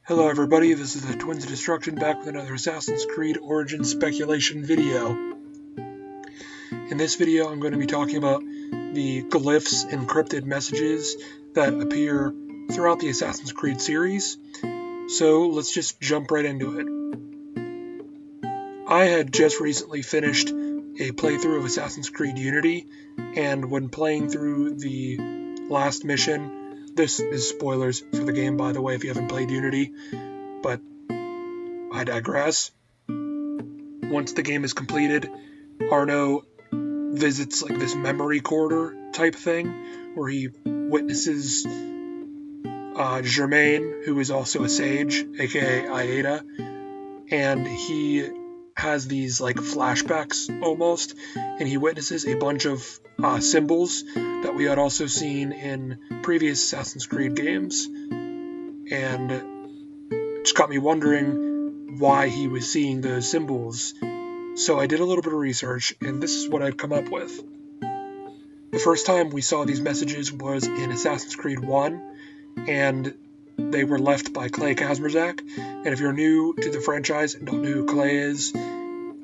Hello everybody, this is the Twins of Destruction back with another Assassin's Creed Origins speculation video. In this video I'm going to be talking about the glyphs and cryptid messages that appear throughout the Assassin's Creed series, so let's just jump right into it. I had just recently finished a playthrough of Assassin's Creed Unity, and when playing through the last mission, this is spoilers for the game, by the way, if you haven't played Unity, but I digress. Once the game is completed, Arno visits like this memory corridor type thing, where he witnesses Germain, who is also a sage, aka Aida, and he has these like flashbacks almost, and he witnesses a bunch of symbols that we had also seen in previous Assassin's Creed games, and it just got me wondering why he was seeing those symbols. So I did a little bit of research, and this is what I'd come up with. The first time we saw these messages was in Assassin's Creed 1, and they were left by Clay Kazmierzak. And if you're new to the franchise and don't know who Clay is,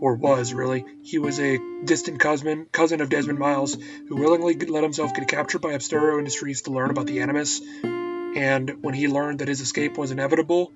or was really, he was a distant cousin of Desmond Miles, who willingly let himself get captured by Abstergo Industries to learn about the Animus. And when he learned that his escape was inevitable,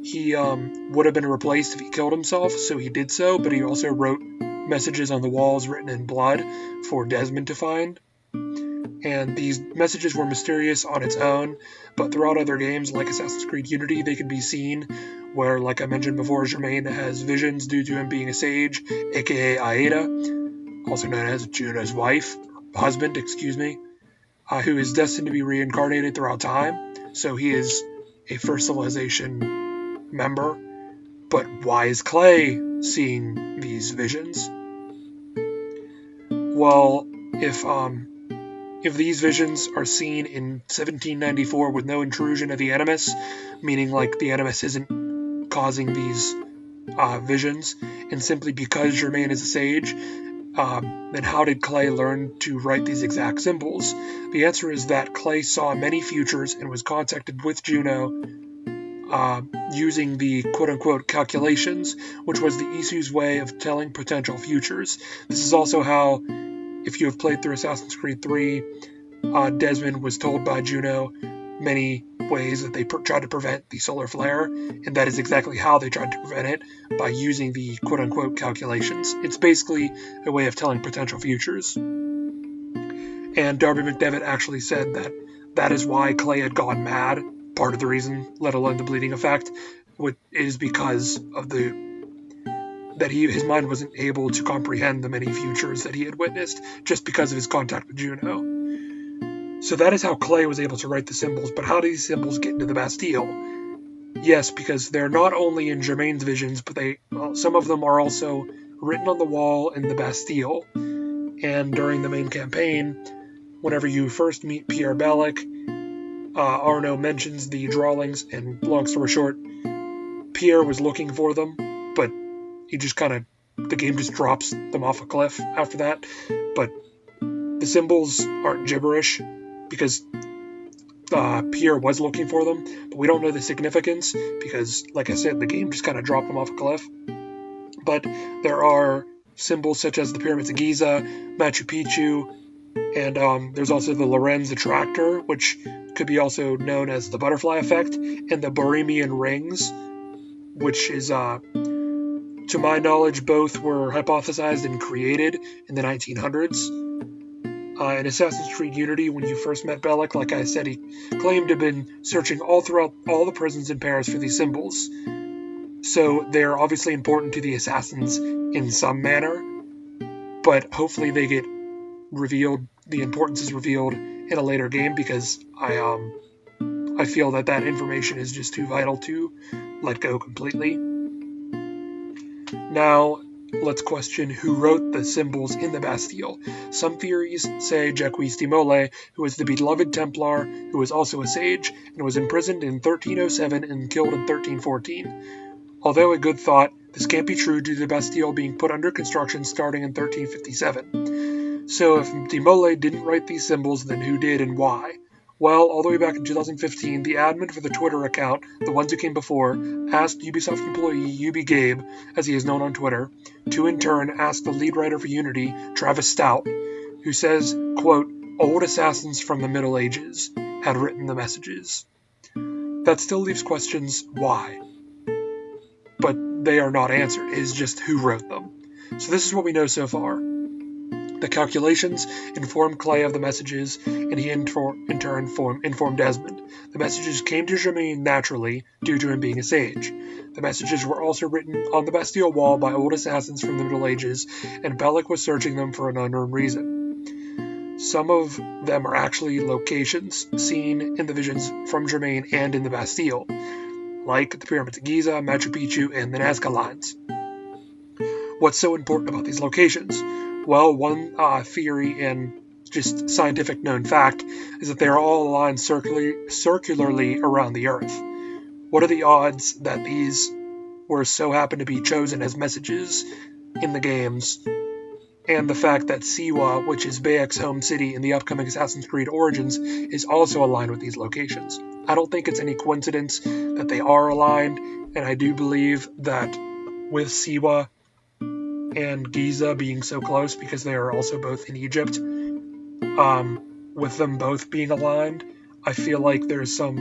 he would have been replaced if he killed himself, so he did so, but he also wrote messages on the walls written in blood for Desmond to find. And these messages were mysterious on its own, but throughout other games like Assassin's Creed Unity, they can be seen where, like I mentioned before, Germain has visions due to him being a sage, aka Aida, also known as Juno's wife, or husband, who is destined to be reincarnated throughout time, so he is a First Civilization member. But why is Clay seeing these visions? Well, if these visions are seen in 1794 with no intrusion of the Animus, meaning like the Animus isn't causing these visions, and simply because Germain is a sage, then how did Clay learn to write these exact symbols? The answer is that Clay saw many futures and was contacted with Juno using the quote-unquote calculations, which was the Isu's way of telling potential futures. This is also how, if you have played through Assassin's Creed 3, Desmond was told by Juno many ways that they tried to prevent the solar flare, and that is exactly how they tried to prevent it, by using the quote-unquote calculations. It's basically a way of telling potential futures. And Darby McDevitt actually said that that is why Clay had gone mad. Part of the reason, let alone the bleeding effect, is because of his mind wasn't able to comprehend the many futures that he had witnessed just because of his contact with Juno. So that is how Clay was able to write the symbols, but how do these symbols get into the Bastille? Yes, because they're not only in Germain's visions, but some of them are also written on the wall in the Bastille. And during the main campaign, whenever you first meet Pierre Bellic, Arno mentions the drawings, and long story short, Pierre was looking for them, but the game just drops them off a cliff after that. But the symbols aren't gibberish, because Pierre was looking for them, but we don't know the significance, because, like I said, the game just kind of dropped them off a cliff. But there are symbols such as the Pyramids of Giza, Machu Picchu, and there's also the Lorenz Attractor, which could be also known as the Butterfly Effect, and the Bohemian Rings, which is, to my knowledge, both were hypothesized and created in the 1900s. In Assassin's Creed Unity, when you first met Bellic, like I said, he claimed to have been searching all throughout all the prisons in Paris for these symbols. So they're obviously important to the assassins in some manner, but hopefully they get revealed, the importance is revealed in a later game, because I feel that information is just too vital to let go completely. Now, let's question who wrote the symbols in the Bastille. Some theories say Jacques de Molay, who was the beloved Templar, who was also a sage, and was imprisoned in 1307 and killed in 1314. Although a good thought, this can't be true due to the Bastille being put under construction starting in 1357. So if de Molay didn't write these symbols, then who did and why? Well, all the way back in 2015, the admin for the Twitter account, the ones who came before, asked Ubisoft employee Ubi Gabe, as he is known on Twitter, to in turn ask the lead writer for Unity, Travis Stout, who says, quote, old assassins from the Middle Ages had written the messages. That still leaves questions why, but they are not answered. It is just who wrote them. So this is what we know so far. The calculations informed Clay of the messages, and he in turn informed Desmond. The messages came to Germain naturally, due to him being a sage. The messages were also written on the Bastille wall by old assassins from the Middle Ages, and Bellic was searching them for an unknown reason. Some of them are actually locations seen in the visions from Germain and in the Bastille, like the Pyramids of Giza, Machu Picchu, and the Nazca Lines. What's so important about these locations? Well, one theory and just scientific known fact is that they are all aligned circularly around the Earth. What are the odds that these were so happen to be chosen as messages in the games, and the fact that Siwa, which is Bayek's home city in the upcoming Assassin's Creed Origins, is also aligned with these locations? I don't think it's any coincidence that they are aligned, and I do believe that with Siwa and Giza being so close, because they are also both in Egypt, with them both being aligned, I feel like there's some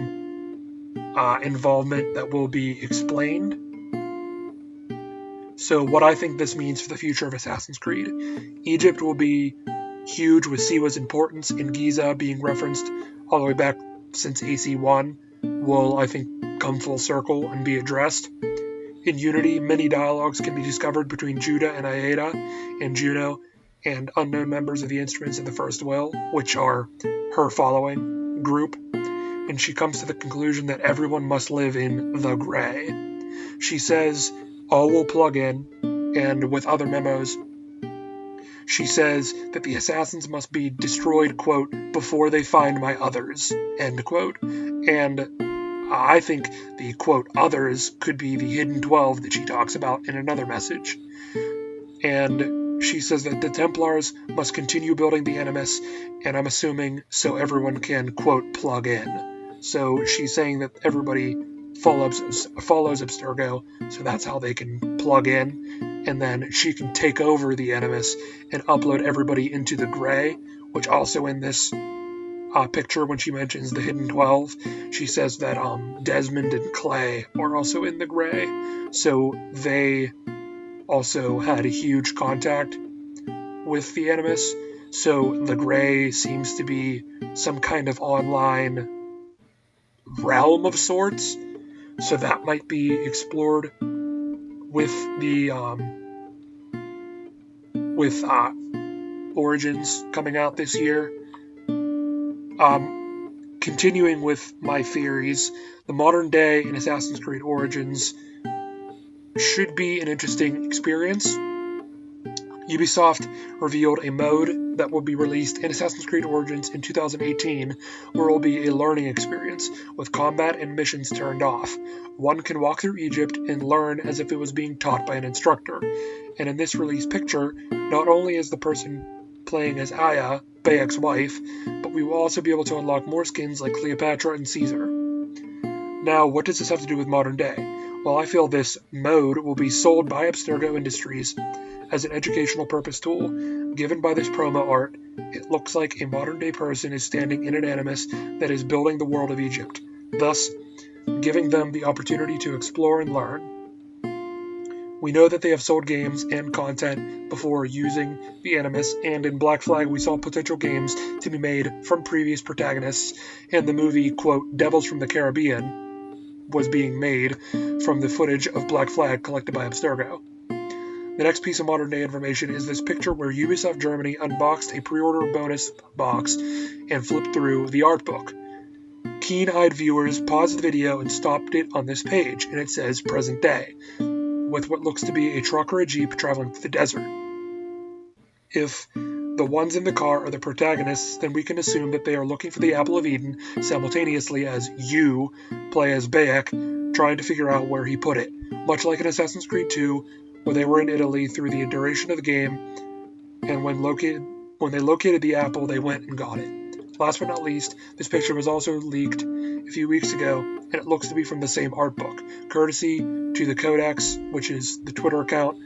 involvement that will be explained. So what I think this means for the future of Assassin's Creed: Egypt will be huge, with Siwa's importance in Giza being referenced all the way back since AC1 will, I think, come full circle and be addressed. In Unity, many dialogues can be discovered between Judah and Aida, and Juno, and unknown members of the Instruments of the First Will, which are her following group, and she comes to the conclusion that everyone must live in the Grey. She says, all will plug in, and with other memos, she says that the assassins must be destroyed, quote, before they find my others, end quote, and I think the, quote, others could be the hidden 12 that she talks about in another message. And she says that the Templars must continue building the Animus, and I'm assuming so everyone can, quote, plug in. So she's saying that everybody follows Abstergo, so that's how they can plug in, and then she can take over the Animus and upload everybody into the Grey, which also in this picture, when she mentions the Hidden 12, she says that Desmond and Clay are also in the Grey, so they also had a huge contact with the Animus, so the Grey seems to be some kind of online realm of sorts, so that might be explored with the Origins coming out this year. Continuing with my theories, the modern day in Assassin's Creed Origins should be an interesting experience. Ubisoft revealed a mode that will be released in Assassin's Creed Origins in 2018, where it will be a learning experience, with combat and missions turned off. One can walk through Egypt and learn as if it was being taught by an instructor. And in this release picture, not only is the person playing as Aya, Bayek's wife, but we will also be able to unlock more skins like Cleopatra and Caesar. Now, what does this have to do with modern day? Well, I feel this mode will be sold by Abstergo Industries as an educational purpose tool. Given by this promo art, it looks like a modern day person is standing in an Animus that is building the world of Egypt, thus giving them the opportunity to explore and learn. We know that they have sold games and content before using the Animus, and in Black Flag we saw potential games to be made from previous protagonists, and the movie, quote, Devils from the Caribbean was being made from the footage of Black Flag collected by Abstergo. The next piece of modern day information is this picture where Ubisoft Germany unboxed a pre-order bonus box and flipped through the art book. Keen-eyed viewers paused the video and stopped it on this page, and it says present day, with what looks to be a truck or a jeep traveling through the desert. If the ones in the car are the protagonists, then we can assume that they are looking for the Apple of Eden simultaneously as you play as Bayek, trying to figure out where he put it, much like in Assassin's Creed 2, where they were in Italy through the duration of the game, and when they located the apple, they went and got it. Last but not least, this picture was also leaked a few weeks ago, and it looks to be from the same art book, courtesy to the Codex, which is the Twitter account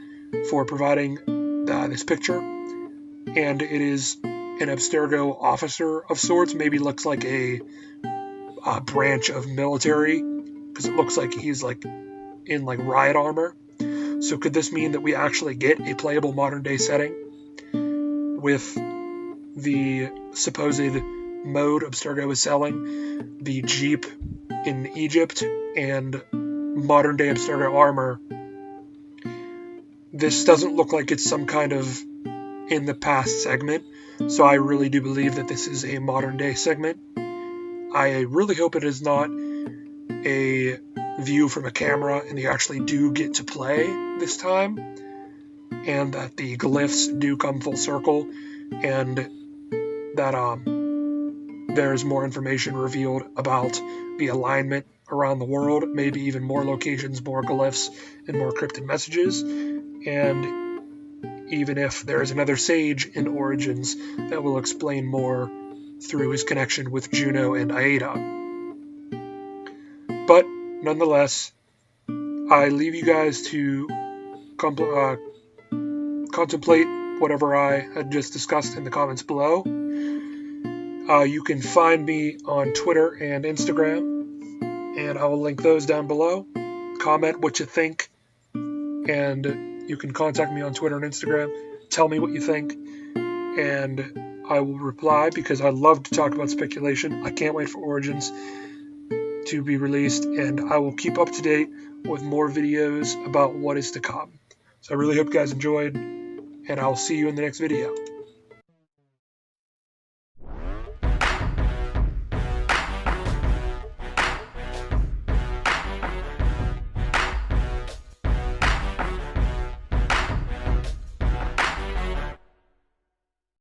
for providing this picture. And it is an Abstergo officer of sorts, maybe looks like a branch of military, because it looks like he's like in like riot armor. So could this mean that we actually get a playable modern day setting with the supposed mode Abstergo is selling, the Jeep in Egypt, and modern day Abstergo armor? This doesn't look like it's some kind of in the past segment, so I really do believe that this is a modern day segment. I really hope it is not a view from a camera and they actually do get to play this time, and that the glyphs do come full circle, and that there's more information revealed about the alignment around the world, maybe even more locations, more glyphs, and more cryptid messages. And even if there is another sage in Origins that will explain more through his connection with Juno and Aida. But nonetheless, I leave you guys to contemplate whatever I had just discussed in the comments below. You can find me on Twitter and Instagram, and I will link those down below. Comment what you think, and you can contact me on Twitter and Instagram. Tell me what you think, and I will reply, because I love to talk about speculation. I can't wait for Origins to be released, and I will keep up to date with more videos about what is to come. So I really hope you guys enjoyed, and I'll see you in the next video.